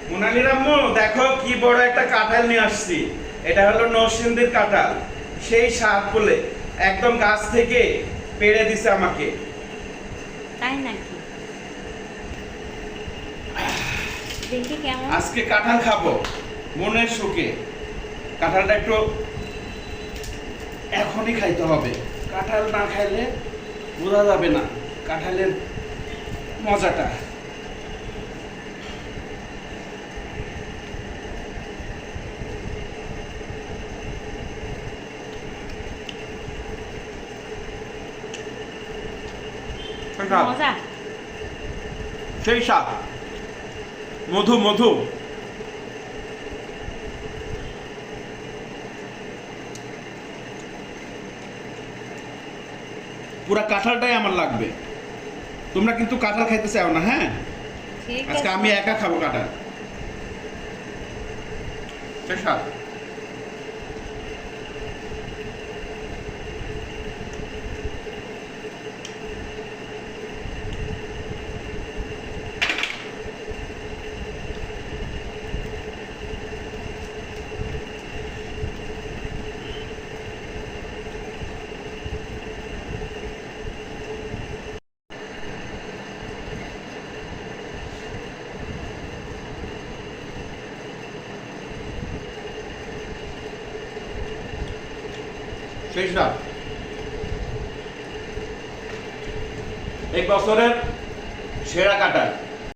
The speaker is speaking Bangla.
মোনালির আম্মু দেখো কি বড় একটা কাঁঠাল নিয়ে আসছি। এটা হলো নরসিংদীর কাঁঠাল, সেই স্বাদ বলে একদম গাছ থেকে পেড়ে দিছে আমাকে। তাই নাকি? দেখি কেমন। আজকে কাঁঠাল খাবো মনের সুখে। কাঁঠালটা একটু এখনই খাইতে হবে, কাঁঠাল না খাইলে বোঝা যাবে না কাঁঠালের মজাটা। মজা। সেই স্বাদ, মধু মধু। পুরা কাঁঠালটাই আমার লাগবে। তোমরা কিন্তু কাঁঠাল খাইতে চাও না, হ্যাঁ? ঠিক আজকে আছে। আমি একা খাবো কাঁঠাল। সেই স্বাদ। সেই স্বাদ। এই বছরের সেরা কাঁঠাল।